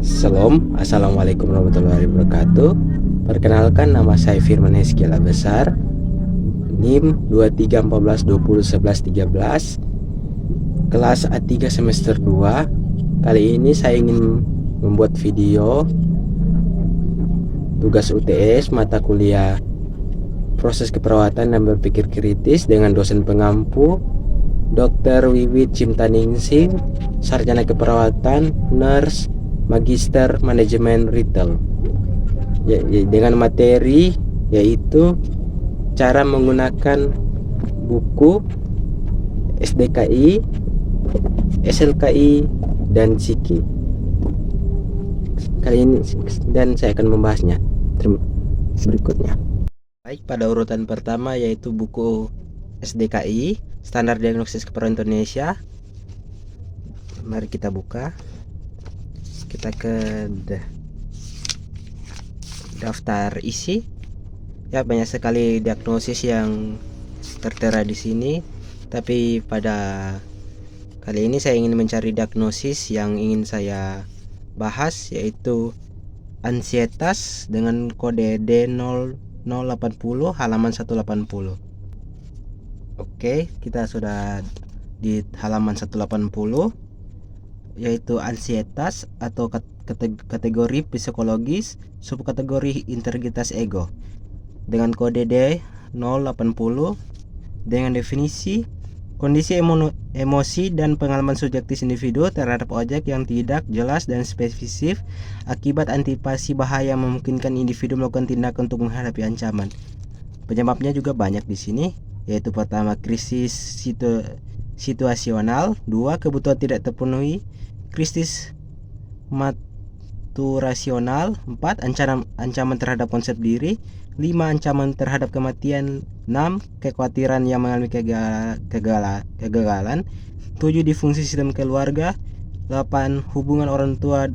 Salam, Assalamualaikum warahmatullahi wabarakatuh. Perkenalkan, nama saya Firman Heskila Besar, NIM 2314201113, kelas A3 semester 2. Kali ini saya ingin membuat video tugas UTS mata kuliah proses keperawatan dan berpikir kritis dengan dosen pengampu Dr. Wiwit Cimtaningsih, sarjana keperawatan, nurse, magister manajemen retail, dengan materi yaitu cara menggunakan buku SDKI, SLKI, dan SIKI. Kali ini dan saya akan membahasnya berikutnya. Baik, pada urutan pertama yaitu buku SDKI, Standar Diagnosis Keperawatan Indonesia. Mari kita buka. Kita ke daftar isi. Ya, banyak sekali diagnosis yang tertera di sini, tapi pada kali ini saya ingin mencari diagnosis yang ingin saya bahas, yaitu ansietas dengan kode D0080 halaman 180. Oke, kita sudah di halaman 180, yaitu ansietas atau kategori psikologis, subkategori integritas ego, dengan kode D080, dengan definisi kondisi emosi dan pengalaman subjektif individu terhadap objek yang tidak jelas dan spesifik akibat antipasi bahaya memungkinkan individu melakukan tindakan untuk menghadapi ancaman. Penyebabnya juga banyak di sini, yaitu pertama krisis situasional, 2 kebutuhan tidak terpenuhi, krisis maturasional, 4 ancaman terhadap konsep diri, 5 ancaman terhadap kematian, 6 kekhawatiran yang mengalami kegagalan, 7 disfungsi sistem keluarga, 8 hubungan orang tua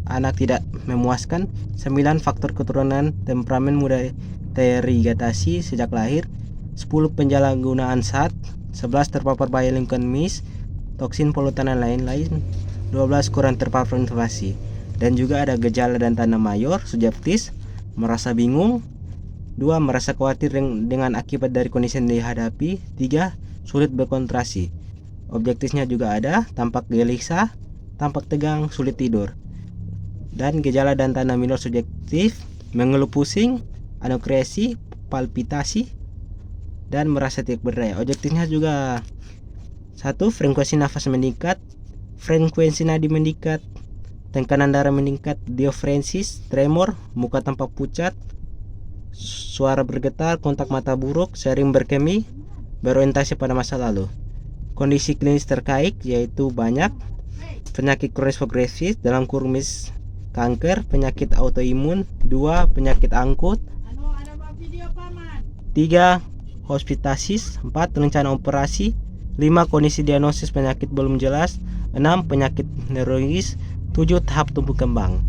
anak tidak memuaskan, 9 faktor keturunan temperamen mudah terigatasi sejak lahir, 10 penyalahgunaan zat, 11 terpapar bahaya lingkungan toksin, polutan dan lain-lain, 12 kurang terpapar informasi. Dan juga ada gejala dan tanda mayor subjektif, merasa bingung, 2 merasa khawatir dengan akibat dari kondisi yang dihadapi, 3 sulit berkonsentrasi. Objektifnya juga ada tampak gelisah, tampak tegang, sulit tidur. Dan gejala dan tanda minor subjektif, mengeluh pusing, anukresi, palpitasi, dan merasa tidak berdaya. Objektifnya juga 1 frekuensi nafas meningkat, frekuensi nadi meningkat, tekanan darah meningkat, diafresis, tremor, muka tampak pucat, suara bergetar, kontak mata buruk, sering berkemih, berorientasi pada masa lalu. Kondisi klinis terkait yaitu banyak penyakit kronis progresif dalam kurmis kanker, penyakit autoimun, 2 penyakit akut, 3 hospitasis, 4 rencana operasi, 5 kondisi diagnosis penyakit belum jelas, 6 penyakit neurologis, 7 tahap tumbuh kembang.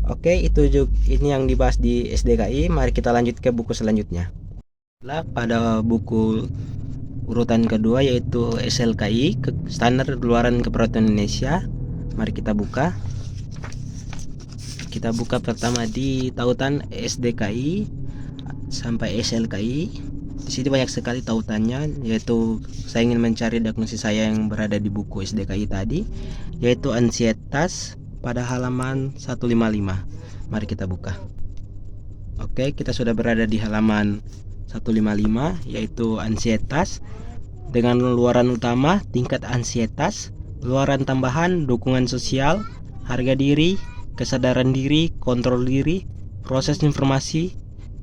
Oke, ini yang dibahas di SDKI. Mari kita lanjut ke buku selanjutnya. Pada buku urutan kedua yaitu SLKI, Standar Luaran Keperawatan Indonesia. Mari kita buka. Kita buka pertama di tautan SDKI sampai SLKI. Di sini banyak sekali tautannya, yaitu saya ingin mencari diagnosis saya yang berada di buku SDKI tadi, yaitu ansietas pada halaman 155. Mari kita buka. Oke, kita sudah berada di halaman 155, yaitu ansietas dengan luaran utama, tingkat ansietas, luaran tambahan, dukungan sosial, harga diri, kesadaran diri, kontrol diri, proses informasi,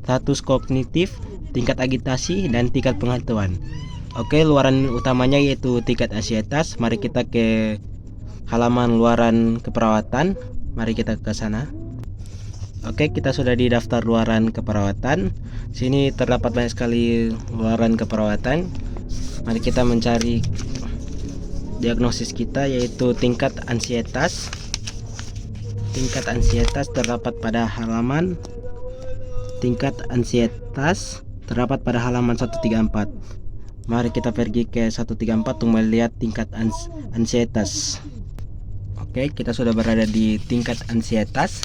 status kognitif, tingkat agitasi, dan tingkat pengetahuan. Oke, luaran utamanya yaitu tingkat ansietas. Mari kita ke halaman luaran keperawatan. Mari kita ke sana. Oke, kita sudah di daftar luaran keperawatan. Sini terdapat banyak sekali luaran keperawatan. Mari kita mencari diagnosis kita, yaitu tingkat ansietas. Tingkat ansietas terdapat pada halaman 134. Mari kita pergi ke 134 untuk melihat tingkat ansietas. Oke, kita sudah berada di tingkat ansietas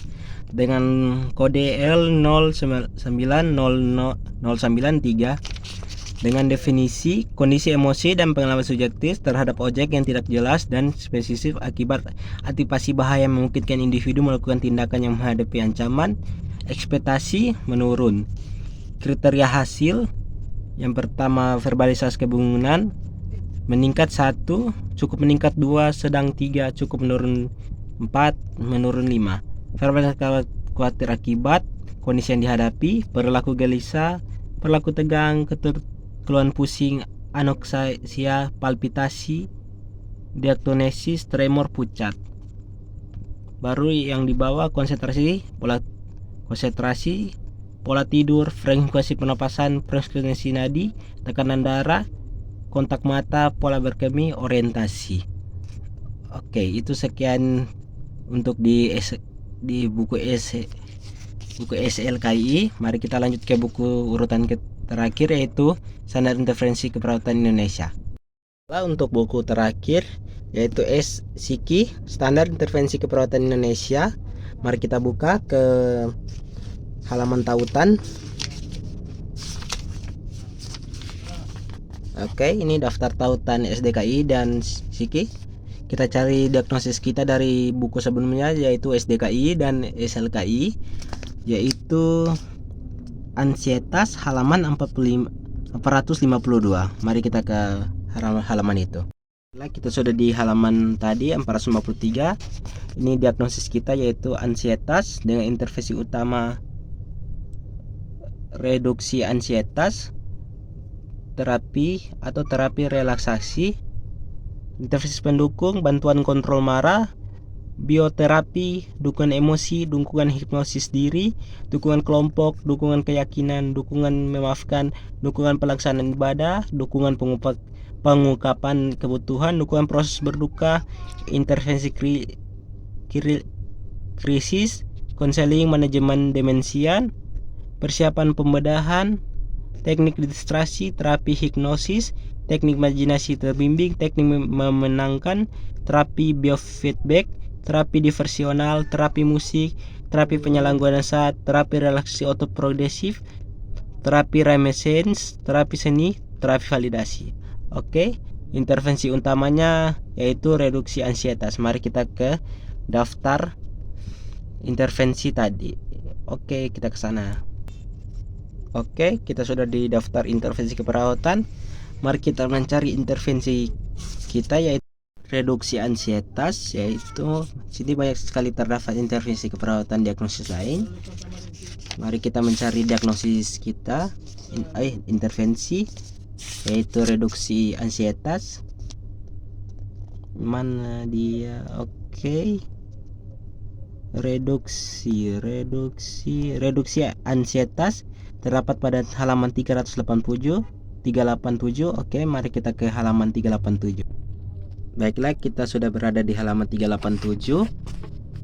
dengan kode L090093 dengan definisi kondisi emosi dan pengalaman subjektif terhadap objek yang tidak jelas dan spesifik akibat antisipasi bahaya yang memungkinkan individu melakukan tindakan yang menghadapi ancaman. Ekspektasi menurun. Kriteria hasil yang pertama, verbalisasi kebingungan meningkat 1, cukup meningkat 2, sedang 3, cukup menurun 4, menurun 5. Verbalisasi khawatir akibat kondisi yang dihadapi, perilaku gelisah, perilaku tegang, keluhan pusing, anoksia, palpitasi, diagnosis, tremor, pucat. Baru yang di bawah konsentrasi, pola tidur, frekuensi pernapasan, frekuensi nadi, tekanan darah, kontak mata, pola berkemih, orientasi. Oke, itu sekian untuk di buku SLKI. Mari kita lanjut ke buku urutan terakhir, yaitu Standar Intervensi Keperawatan Indonesia. Untuk buku terakhir yaitu SIKI, Standar Intervensi Keperawatan Indonesia. Mari kita buka ke halaman tautan. Oke, ini daftar tautan SDKI dan SIKI. Kita cari diagnosis kita dari buku sebelumnya, yaitu SDKI dan SLKI, yaitu ansietas halaman 452. Mari kita ke halaman itu. Kita sudah di halaman tadi 453. Ini diagnosis kita, yaitu ansietas dengan intervensi utama reduksi ansietas, terapi atau terapi relaksasi, intervensi pendukung, bantuan kontrol marah, bioterapi, dukungan emosi, dukungan hipnosis diri, dukungan kelompok, dukungan keyakinan, dukungan memaafkan, dukungan pelaksanaan ibadah, dukungan pengungkapan kebutuhan, dukungan proses berduka, intervensi krisis, konseling manajemen demensia, persiapan pembedahan, teknik distraksi, terapi hipnosis, teknik imajinasi terbimbing, teknik memenangkan, terapi biofeedback, terapi diversional, terapi musik, terapi penyalahgunaan saat, terapi relaksasi otoprogresif, terapi reminiscence, terapi seni, terapi validasi. Oke, intervensi utamanya yaitu reduksi ansietas. Mari kita ke daftar intervensi tadi. Oke, kita ke sana. Oke, kita sudah di daftar intervensi keperawatan. Mari kita mencari intervensi kita, yaitu reduksi ansietas, yaitu sini banyak sekali terdapat intervensi keperawatan diagnosis lain. Mari kita mencari diagnosis kita, intervensi, yaitu reduksi ansietas. Mana dia? Oke. Reduksi ansietas terdapat pada halaman 387. Oke, mari kita ke halaman 387. Baiklah, kita sudah berada di halaman 387,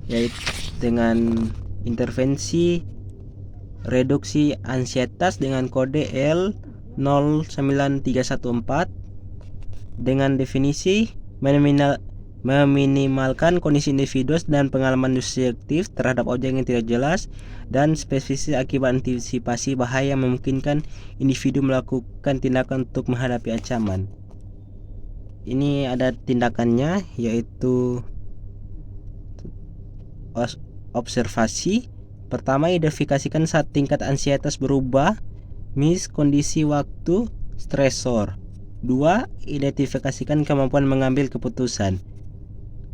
yaitu dengan intervensi reduksi ansietas dengan kode L09314 dengan definisi meminimalkan kondisi individu dan pengalaman subjektif terhadap objek yang tidak jelas dan spesifik akibat antisipasi bahaya yang memungkinkan individu melakukan tindakan untuk menghadapi ancaman. Ini ada tindakannya, yaitu observasi. Pertama, identifikasikan saat tingkat ansietas berubah, kondisi waktu, stresor. 2. Identifikasikan kemampuan mengambil keputusan.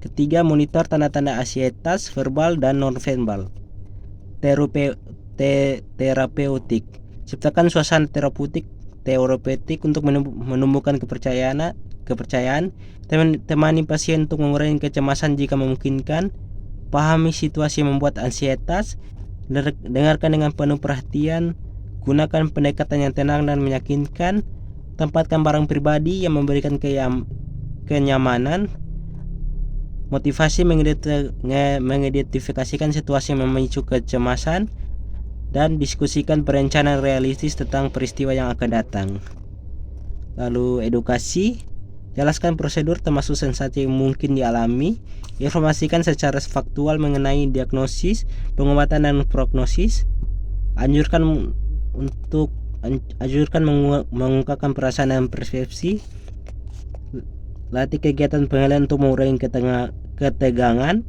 Ketiga, monitor tanda-tanda ansietas verbal dan non-verbal. Terapeutik. Ciptakan suasana terapeutik untuk menumbuhkan kepercayaan. Temani pasien untuk mengurangi kecemasan jika memungkinkan. Pahami situasi yang membuat ansietas. Dengarkan dengan penuh perhatian. Gunakan pendekatan yang tenang dan meyakinkan. Tempatkan barang pribadi yang memberikan kenyamanan. Motivasi mengidentifikasikan situasi yang memicu kecemasan dan diskusikan perencanaan realistis tentang peristiwa yang akan datang. Lalu edukasi, Jelaskan prosedur termasuk sensasi yang mungkin dialami. Informasikan secara faktual mengenai diagnosis, pengobatan dan prognosis. Anjurkan mengungkapkan perasaan dan persepsi. Latih kegiatan pengenalan untuk mengurangi ketegangan.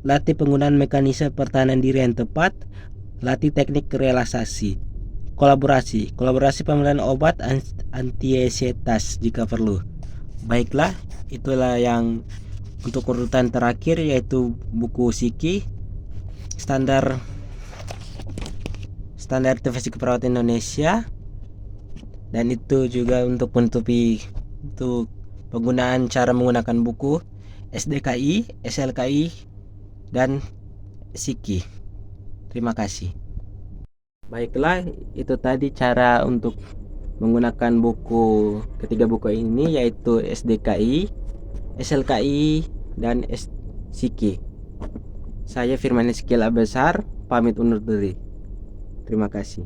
Latih penggunaan mekanisme pertahanan diri yang tepat. Latih teknik relaksasi. Kolaborasi pemberian obat antiesietas jika perlu. Baiklah, itulah yang untuk urutan terakhir, yaitu buku psiki standar Divisi Keperawatan Indonesia, dan itu juga untuk menutupi untuk penggunaan cara menggunakan buku SDKI, SLKI, dan psiki. Terima kasih. Baiklah, itu tadi cara untuk menggunakan ketiga buku ini, yaitu SDKI, SLKI, dan psiki. Saya Firman Ezekiel Abesar, pamit undur diri. Terima kasih.